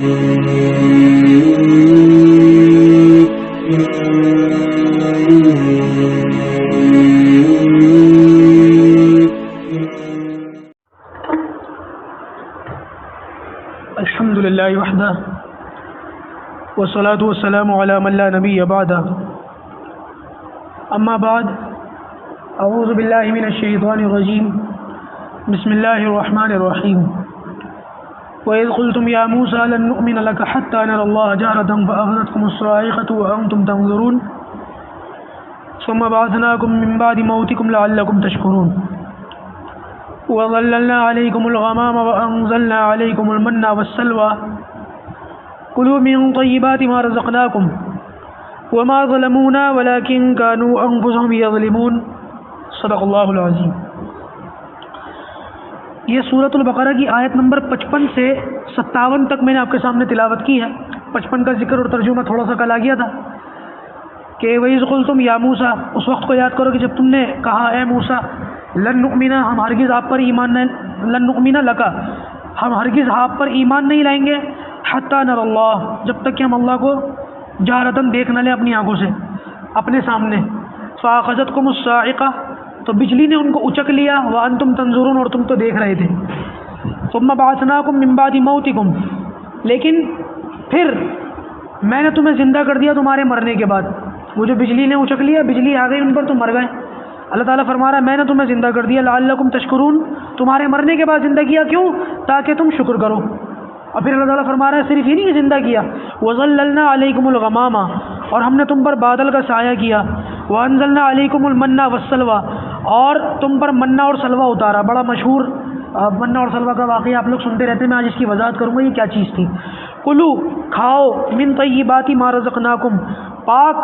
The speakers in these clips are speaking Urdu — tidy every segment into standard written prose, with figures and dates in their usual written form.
الحمد للہ وحدہ والصلاة والسلام علی من لا نبی بعدہ اما بعد اعوذ باللہ من الشیطان الرجیم بسم اللہ الرحمن الرحیم وَإِذْ قُلْتُمْ يَا مُوسَى لَن نُؤْمِنَ لَكَ حَتَّى نَرَى اللَّهَ جَهْرَةً فَأَخَذَتْكُمُ الصَّاعِقَةُ وَأَنْتُمْ تَنظُرُونَ ثُمَّ بَعَثْنَاكُمْ مِنْ بَعْدِ مَوْتِكُمْ لَعَلَّكُمْ تَشْكُرُونَ وَظَلَّلْنَا عَلَيْكُمُ الْغَمَامَ وَأَنزَلْنَا عَلَيْكُمُ الْمَنَّ وَالسَّلْوَىٰ كُلُوا مِن طَيِّبَاتِ مَا رَزَقْنَاكُمْ وَمَا ظَلَمُونَا وَلَكِن كَانُوا أَنفُسَهُمْ يَظْلِمُونَ صدق اللہ العظیم۔ یہ سورۃ البقرہ کی آیت نمبر 55 سے 57 تک میں نے آپ کے سامنے تلاوت کی ہے۔ 55 کا ذکر اور ترجمہ تھوڑا سا کل آ گیا تھا کہ وَإِذْ قُلْتُمْ يَا مُوسَىٰ، اس وقت کو یاد کرو کہ جب تم نے کہا اے موسیٰ، لن نؤمن، ہم ہرگز آپ پر ایمان نہیں، لن نؤمن لک، ہم ہرگز آپ پر ایمان نہیں لائیں گے، حتی نر اللہ، جب تک کہ ہم اللہ کو جہرتاً دیکھ نہ لیں اپنی آنکھوں سے، اپنے سامنے۔ فاخذتکم الصاعقہ، تو بجلی نے ان کو اچک لیا، وانتم تنظرون، اور تم تو دیکھ رہے تھے۔ ثم بعثناکم من بعد موتکم، لیکن پھر میں نے تمہیں زندہ کر دیا تمہارے مرنے کے بعد۔ وہ جو بجلی نے اچک لیا، بجلی آ گئی ان پر تو مر گئے۔ اللہ تعالیٰ فرما رہا ہے میں نے تمہیں زندہ کر دیا، لعلکم تشکرون، تمہارے مرنے کے بعد زندہ کیا، کیوں؟ تاکہ تم شکر کرو۔ اور پھر اللہ تعالیٰ فرما رہا ہے صرف یہ نہیں کہ زندہ کیا، وَظَلَّلْنَا عَلَيْكُمُ الْغَمَامَ، اور ہم نے تم پر بادل کا سایہ کیا، وَأَنزَلْنَا عَلَيْكُمُ الْمَنَّ وَالسَّلْوَىٰ، اور تم پر منہ اور سلوہ اتارا۔ بڑا مشہور منہ اور سلوہ کا واقعہ آپ لوگ سنتے رہتے ہیں، میں آج اس کی وضاحت کروں گا یہ کیا چیز تھی۔ کلو، کھاؤ، من طیبات ما رزقناکم، پاک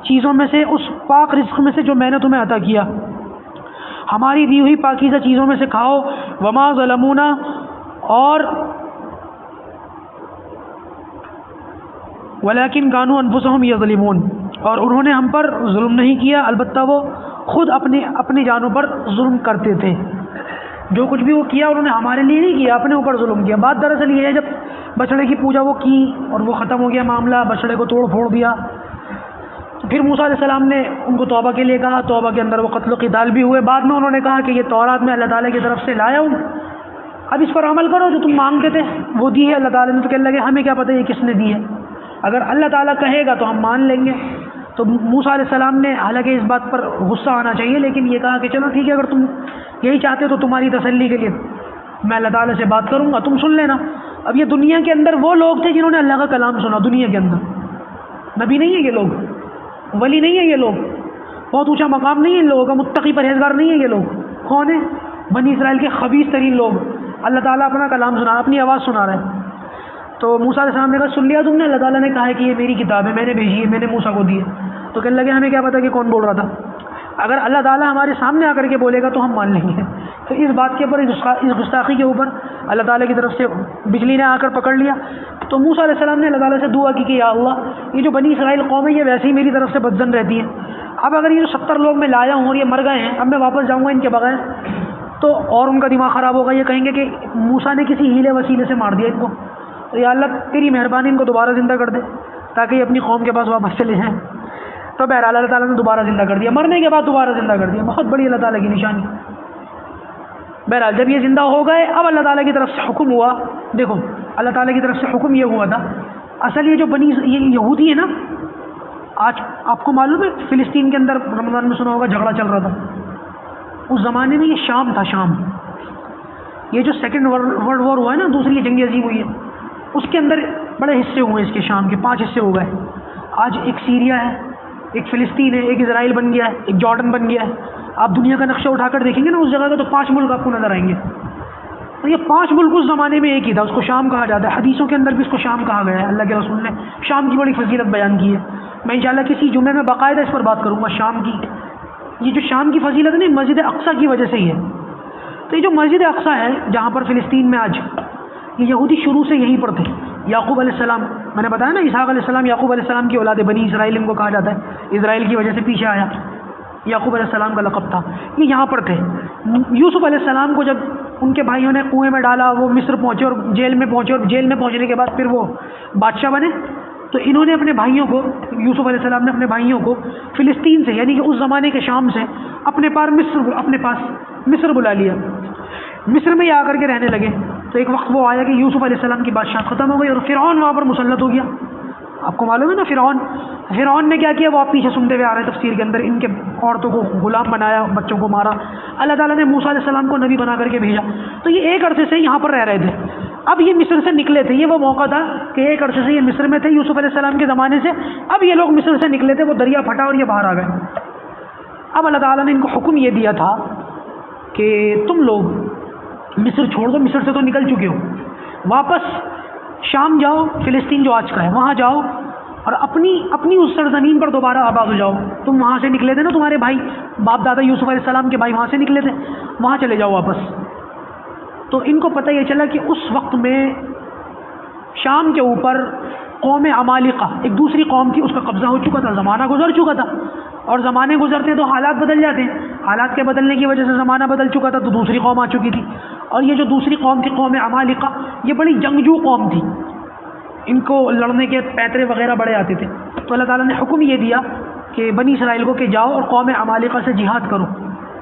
چیزوں میں سے، اس پاک رزق میں سے جو میں نے تمہیں عطا کیا، ہماری دی ہوئی پاکیزہ چیزوں میں سے کھاؤ۔ وما ظلمونا، اور ولیکن کانوا انفسہم یظلمون، اور انہوں نے ہم پر ظلم نہیں کیا، البتہ وہ خود اپنی جانوں پر ظلم کرتے تھے۔ جو کچھ بھی وہ کیا انہوں نے ہمارے لیے نہیں کیا، اپنے اوپر ظلم کیا۔ بات دراصل یہ ہے جب بچڑے کی پوجا وہ کی اور وہ ختم ہو گیا معاملہ، بچڑے کو توڑ پھوڑ دیا، تو پھر موسیٰ علیہ السلام نے ان کو توبہ کے لیے کہا، توبہ کے اندر وہ قتل و قتال بھی ہوئے۔ بعد میں انہوں نے کہا کہ یہ تورات میں اللہ تعالیٰ کی طرف سے لایا ہوں، اب اس پر عمل کرو، جو تم مانگتے تھے وہ دی ہے اللہ تعالیٰ نے۔ تو کہنے لگے ہمیں کیا پتہ یہ کس نے دی ہے، اگر اللہ تعالیٰ کہے گا تو ہم مان لیں گے۔ تو موسیٰ علیہ السلام نے حالانکہ اس بات پر غصہ آنا چاہیے، لیکن یہ کہا کہ چلو ٹھیک ہے، اگر تم یہی چاہتے ہو تو تمہاری تسلی کے لیے میں اللہ تعالیٰ سے بات کروں گا، تم سن لینا۔ اب یہ دنیا کے اندر وہ لوگ تھے جنہوں نے اللہ کا کلام سنا، دنیا کے اندر نبی نہیں ہے یہ لوگ، ولی نہیں ہے یہ لوگ، بہت اونچا مقام نہیں ہے ان لوگوں کا، متقی پرہیزگار نہیں ہے یہ لوگ۔ کون ہیں؟ بنی اسرائیل کے خبیث ترین لوگ۔ اللہ تعالیٰ اپنا کلام سنا، اپنی آواز سنا رہے ہیں۔ تو موسیٰ علیہ السلام نے کہا سن لیا تم نے، اللہ تعالیٰ نے کہا ہے کہ یہ میری کتاب ہے، میں نے بھیجی ہے، میں نے موسیٰ کو دی ہے۔ تو کہنے لگے ہمیں کیا پتہ کہ کون بول رہا تھا، اگر اللہ تعالیٰ ہمارے سامنے آ کر کے بولے گا تو ہم مان لیں گے۔ تو اس بات کے اوپر، اس گستاخی کے اوپر اللہ تعالیٰ کی طرف سے بجلی نے آ کر پکڑ لیا۔ تو موسیٰ علیہ السلام نے اللہ تعالیٰ سے دعا کی کہ یا اللہ، یہ جو بنی اسرائیل قوم ہے یہ ویسے ہی میری طرف سے بدظن رہتی ہے، اب اگر یہ جو 70 لوگ میں لایا ہوں اور یہ مر گئے ہیں، اب میں واپس جاؤں گا ان کے بغیر تو اور ان کا دماغ خراب ہوگا، یہ کہیں گے کہ موسیٰ نے کسی ہیلے وسیلے سے مار دیا ان کو، تو یا اللہ تیری مہربانی ان کو دوبارہ زندہ کر دے تاکہ یہ اپنی قوم کے پاس واپس چلے جائیں۔ تو بہرحال اللہ تعالیٰ نے دوبارہ زندہ کر دیا، مرنے کے بعد دوبارہ زندہ کر دیا، بہت بڑی اللہ تعالیٰ کی نشانی۔ بہرحال جب یہ زندہ ہو گئے، اب اللہ تعالیٰ کی طرف سے حکم ہوا، دیکھو اللہ تعالیٰ کی طرف سے حکم یہ ہوا تھا، اصل یہ جو یہ یہودی ہے نا، آج آپ کو معلوم ہے فلسطین کے اندر رمضان میں سنا ہوگا جھگڑا چل رہا تھا، اس زمانے میں یہ شام تھا، شام، یہ جو سیکنڈ ورلڈ وار ہوا ہے نا، دوسری جنگ عظیم ہوئی ہے، اس کے اندر بڑے حصے ہوئے اس کے، شام کے 5 حصے ہو گئے۔ آج ایک سیریا ہے، ایک فلسطین ہے، ایک اسرائیل بن گیا ہے، ایک جارڈن بن گیا ہے۔ آپ دنیا کا نقشہ اٹھا کر دیکھیں گے نا اس جگہ کا تو 5 ملک آپ کو نظر آئیں گے۔ تو یہ 5 ملک اس زمانے میں ایک ہی تھا، اس کو شام کہا جاتا ہے، حدیثوں کے اندر بھی اس کو شام کہا گیا ہے، اللہ کے رسول نے شام کی بڑی فضیلت بیان کی ہے۔ میں انشاءاللہ کسی جمعے میں باقاعدہ اس پر بات کروں گا شام کی۔ یہ جو شام کی فضیلت ہے مسجد اقصیٰ کی وجہ سے ہی ہے۔ تو یہ جو مسجد اقصیٰ ہے جہاں پر فلسطین میں آج، یہ یہودی شروع سے یہیں پر تھے۔ یعقوب علیہ السلام، میں نے بتایا نا اسحاق علیہ السلام یعقوب علیہ السلام کی اولاد، بنی اسرائیل ان کو کہا جاتا ہے، اسرائیل کی وجہ سے پیچھے آیا، یعقوب علیہ السلام کا لقب تھا، یہ یہاں پر تھے۔ یوسف علیہ السلام کو جب ان کے بھائیوں نے کنویں میں ڈالا، وہ مصر پہنچے اور جیل میں پہنچے، اور جیل میں پہنچنے کے بعد پھر وہ بادشاہ بنے. تو انہوں نے اپنے بھائیوں کو، یوسف علیہ السلام نے اپنے بھائیوں کو فلسطین سے، یعنی کہ اس زمانے کے شام سے اپنے پاس مصر بلا لیا. مصر میں ہی آ کر کے رہنے لگے. تو ایک وقت وہ آیا کہ یوسف علیہ السلام کی بادشاہت ختم ہو گئی اور فرعون وہاں پر مسلط ہو گیا. آپ کو معلوم ہے نا فرعون نے کیا کیا، وہ آپ پیچھے سنتے ہوئے آ رہے ہیں تفسیر کے اندر. ان کے عورتوں کو غلام بنایا، بچوں کو مارا. اللہ تعالیٰ نے موسیٰ علیہ السلام کو نبی بنا کر کے بھیجا. تو یہ ایک عرصے سے یہاں پر رہ رہے تھے. اب یہ مصر سے نکلے تھے، یہ وہ موقع تھا کہ ایک عرصے سے یہ مصر میں تھے یوسف علیہ السلام کے زمانے سے. اب یہ لوگ مصر سے نکلے تھے، وہ دریا پھٹا اور یہ باہر آ گئے. اب اللہ تعالیٰ نے ان کو حکم یہ دیا تھا کہ تم لوگ مصر چھوڑ دو، مصر سے تو نکل چکے ہو، واپس شام جاؤ، فلسطین جو آج کا ہے وہاں جاؤ اور اپنی اس سرزمین پر دوبارہ آباد ہو جاؤ. تم وہاں سے نکلے تھے نا، تمہارے بھائی باپ دادا یوسف علیہ السلام کے بھائی وہاں سے نکلے تھے، وہاں چلے جاؤ واپس. تو ان کو پتہ یہ چلا کہ اس وقت میں شام کے اوپر قوم عمالقہ ایک دوسری قوم تھی، اس کا قبضہ ہو چکا تھا، زمانہ گزر چکا تھا. اور زمانے گزرتے تو حالات بدل جاتے ہیں، حالات کے بدلنے کی وجہ سے زمانہ بدل چکا تھا، تو دوسری قوم آ چکی تھی. اور یہ جو دوسری قوم تھی قوم عمالقہ، یہ بڑی جنگجو قوم تھی، ان کو لڑنے کے پیترے وغیرہ بڑے آتے تھے. تو اللہ تعالیٰ نے حکم یہ دیا کہ بنی اسرائیل کو کہ جاؤ اور قوم عمالقہ سے جہاد کرو.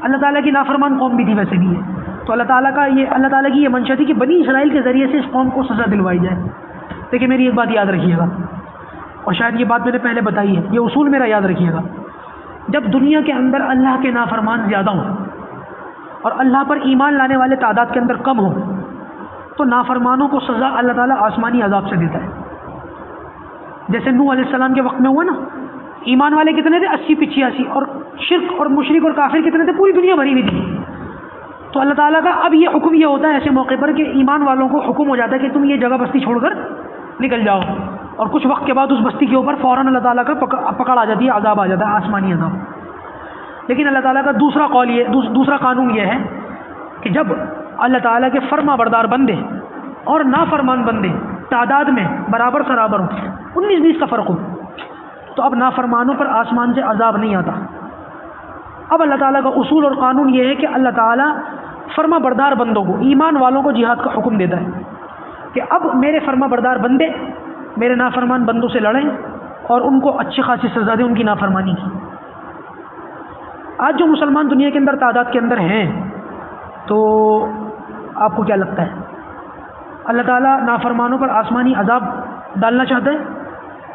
اللہ تعالیٰ کی نافرمان قوم بھی تھی ویسے بھی ہے. تو اللہ تعالیٰ کی یہ منشا تھی کہ بنی اسرائیل کے ذریعے سے اس قوم کو سزا دلوائی جائے. دیکھیں میری ایک بات یاد رکھیے گا، اور شاید یہ بات میں نے پہلے بتائی ہے، یہ اصول میرا یاد رکھیے گا. جب دنیا کے اندر اللہ کے نافرمان زیادہ ہوں اور اللہ پر ایمان لانے والے تعداد کے اندر کم ہوں، تو نافرمانوں کو سزا اللہ تعالیٰ آسمانی عذاب سے دیتا ہے. جیسے نوح علیہ السلام کے وقت میں ہوا نا، ایمان والے کتنے تھے؟ 80-85. اور شرک اور مشرک اور کافر کتنے تھے؟ پوری دنیا بھری ہوئی تھی. تو اللہ تعالیٰ کا اب یہ حکم یہ ہوتا ہے ایسے موقع پر کہ ایمان والوں کو حکم ہو جاتا ہے کہ تم یہ جگہ بستی چھوڑ کر نکل جاؤ. اور کچھ وقت کے بعد اس بستی کے اوپر فوراً اللہ تعالیٰ کا پکڑ آ جاتی ہے، عذاب آ جاتا ہے، آسمانی عذاب. لیکن اللہ تعالیٰ کا دوسرا قانون یہ ہے کہ جب اللہ تعالیٰ کے فرما بردار بندے اور نافرمان بندے تعداد میں برابر سرابر ہوں، 19-20 کا فرق ہو، تو اب نافرمانوں پر آسمان سے عذاب نہیں آتا. اب اللہ تعالیٰ کا اصول اور قانون یہ ہے کہ اللہ تعالیٰ فرما بردار بندوں کو، ایمان والوں کو جہاد کا حکم دیتا ہے کہ اب میرے فرما بردار بندے میرے نافرمان بندوں سے لڑیں اور ان کو اچھی خاصی سزا دیں ان کی نافرمانی کی. آج جو مسلمان دنیا کے اندر تعداد کے اندر ہیں، تو آپ کو کیا لگتا ہے اللہ تعالیٰ نافرمانوں پر آسمانی عذاب ڈالنا چاہتا ہے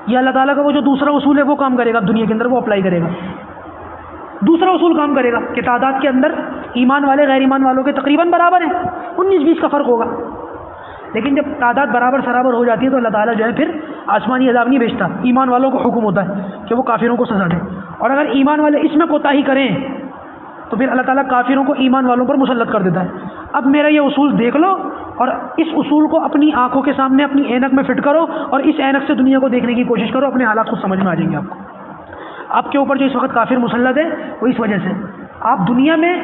یا اللہ تعالیٰ کا وہ جو دوسرا اصول ہے وہ کام کرے گا دنیا کے اندر، وہ اپلائی کرے گا؟ دوسرا اصول کام کرے گا کہ تعداد کے اندر ایمان والے غیر ایمان والوں کے تقریباً برابر ہیں، 19-20 کا فرق ہوگا. لیکن جب تعداد برابر سرابر ہو جاتی ہے تو اللہ تعالیٰ جو ہے پھر آسمانی عذاب نہیں بھیجتا، ایمان والوں کو حکم ہوتا ہے کہ وہ کافروں کو سزا دیں. اور اگر ایمان والے اس میں کوتاہی کریں تو پھر اللہ تعالیٰ کافروں کو ایمان والوں پر مسلط کر دیتا ہے. اب میرا یہ اصول دیکھ لو اور اس اصول کو اپنی آنکھوں کے سامنے اپنی اینک میں فٹ کرو اور اس اینک سے دنیا کو دیکھنے کی کوشش کرو، اپنے حالات کو سمجھ میں آ جائیں گے. آپ کے اوپر جو اس وقت کافر مسلط ہے وہ اس وجہ سے آپ دنیا میں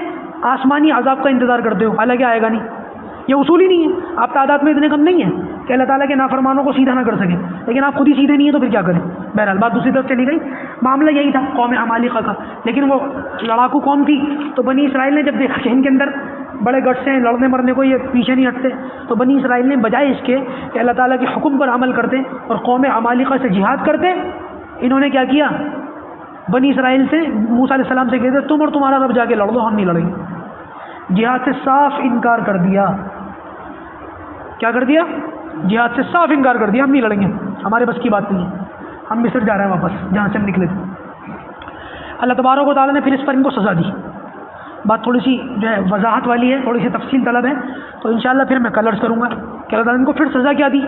آسمانی عذاب کا انتظار کرتے ہو، حالانکہ آئے گا نہیں. یہ اصول ہی نہیں ہے. آپ تعداد میں اتنے کم نہیں ہیں کہ اللہ تعالیٰ کے نافرمانوں کو سیدھا نہ کر سکیں، لیکن آپ خود ہی سیدھے نہیں ہیں تو پھر کیا کریں. بہرحال بات دوسری طرف چلی گئی. معاملہ یہی تھا قوم عمالقہ کا، لیکن وہ لڑاکو قوم تھی. تو بنی اسرائیل نے جب دیکھا کہ ان کے اندر بڑے گٹس ہیں، لڑنے مرنے کو یہ پیچھے نہیں ہٹتے، تو بنی اسرائیل نے بجائے اس کے کہ اللہ تعالیٰ کے حکم پر عمل کرتے اور قوم عمالقہ سے جہاد کرتے، انہوں نے کیا کیا؟ بنی اسرائیل سے موسیٰ علیہ السلام سے کہتے تم اور تمہارا رب جا کے لڑ دو، ہم نہیں لڑیں گے. جہاد سے صاف انکار کر دیا. کیا کر دیا؟ جہاد سے صاف انکار کر دیا. ہم نہیں لڑیں گے، ہمارے بس کی بات نہیں ہے، ہم مصر جا رہے ہیں واپس جہاں سے ہم نکلے تھے. اللہ تبارک و تعالیٰ نے پھر اس پر ان کو سزا دی. بات تھوڑی سی جو ہے وضاحت والی ہے، تھوڑی سی تفصیل طلب ہے، تو انشاءاللہ پھر میں کلرز کروں گا کہ اللہ تعالیٰ نے ان کو پھر سزا کیا دی.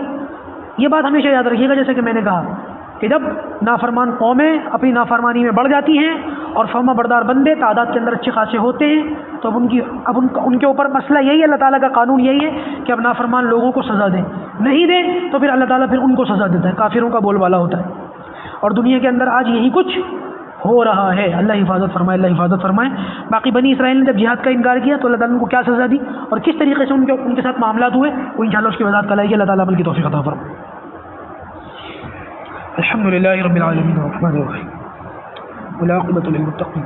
یہ بات ہمیشہ یاد رکھیے گا، جیسے کہ میں نے کہا کہ جب نافرمان قومیں اپنی نافرمانی میں بڑھ جاتی ہیں اور فرما بردار بندے تعداد کے اندر اچھے خاصے ہوتے ہیں، تو اب ان کے اوپر مسئلہ یہی ہے، اللہ تعالیٰ کا قانون یہی ہے کہ اب نافرمان لوگوں کو سزا دیں. نہیں دیں تو پھر اللہ تعالیٰ پھر ان کو سزا دیتا ہے، کافروں کا بول بالا ہوتا ہے. اور دنیا کے اندر آج یہی کچھ ہو رہا ہے. اللہ حفاظت فرمائے، اللہ حفاظت فرمائے. باقی بنی اسرائیل نے جب جہاد کا انکار کیا تو اللہ تعالیٰ نے ان کو کیا سزا دی اور کس طریقے سے ان کے ساتھ معاملات ہوئے، وہ انشاءاللہ اس کی وضاحت کل آئے گی. اللہ تعالیٰ عمل کی توفیق عطا فرمائے. الحمد للہ رب العالمین الرحمن الرحیم والعاقبۃ للمتقین.